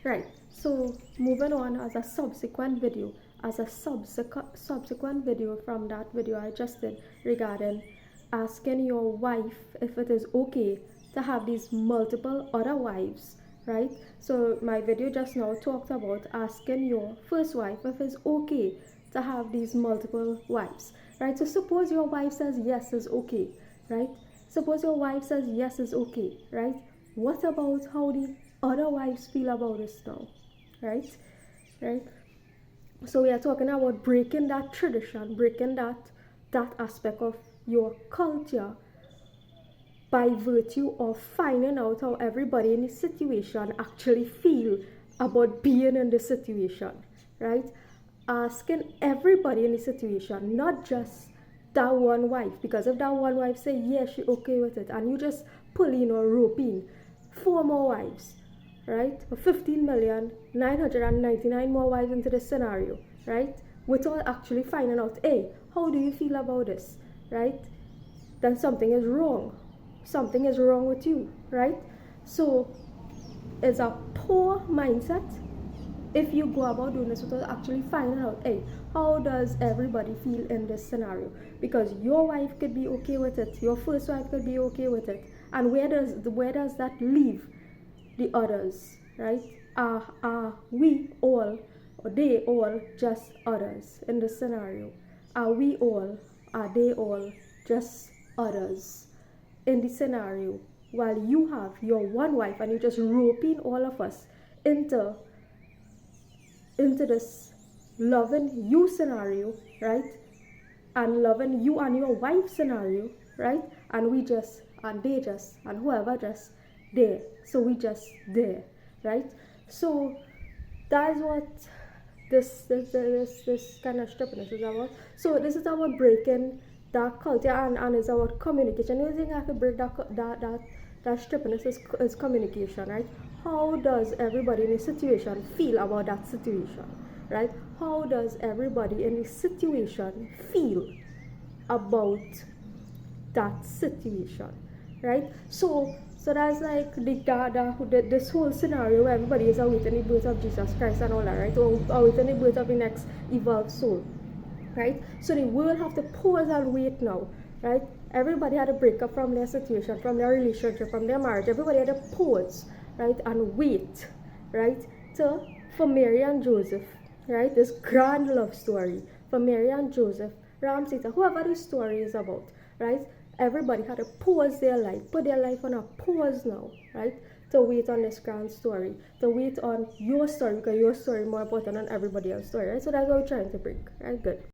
Right, so moving on as a subsequent video, from that video I just did regarding asking your wife if it is okay to have these multiple other wives, right? So my video just now talked about asking your first wife if it's okay to have these multiple wives, right? So suppose your wife says yes, is okay, right? Suppose your wife says yes, is okay, right? What about how the other wives feel about this now, right? Right. So we are talking about breaking that tradition, breaking that aspect of your culture by virtue of finding out how everybody in the situation actually feel about being in the situation, right? Asking everybody in the situation, not just that one wife, because if that one wife say yes, she okay with it, and you just pull in or rope in 4 more wives, right? 15,999 more wives into this scenario, right? Without actually finding out, hey, how do you feel about this, right? Then something is wrong. Something is wrong with you, right? So it's a poor mindset if you go about doing this without actually finding out, hey, how does everybody feel in this scenario? Because your wife could be okay with it, your first wife could be okay with it, and where does that leave the others, right? Are we all, or they all, just others in this scenario? Are we all, are they all just others in the scenario? While you have your one wife and you just roping all of us into this loving you scenario, right? And loving you and your wife scenario, right? And we just, and they just, and whoever just there. So we just there, right? So that's what this kind of stubbornness is about. So this is about breaking that culture, and it's about communication. The only thing I could break that stubbornness is communication, right? How does everybody in the situation feel about that situation, right? How does everybody in the situation feel about that situation, right? So that's like this whole scenario where everybody is awaiting the birth of Jesus Christ and all that, right? Or awaiting the birth of the next evolved soul, right? So the world have to pause and wait now, right? Everybody had to break up from their situation, from their relationship, from their marriage. Everybody had to pause, right, and wait, right, for Mary and Joseph, right? This grand love story for Mary and Joseph, Ramsita, whoever the story is about, right? Everybody had to pause their life, put their life on a pause now, right? To wait on this grand story, to wait on your story, because your story is more important than everybody else's story, right? So that's what we're trying to bring, right? Good.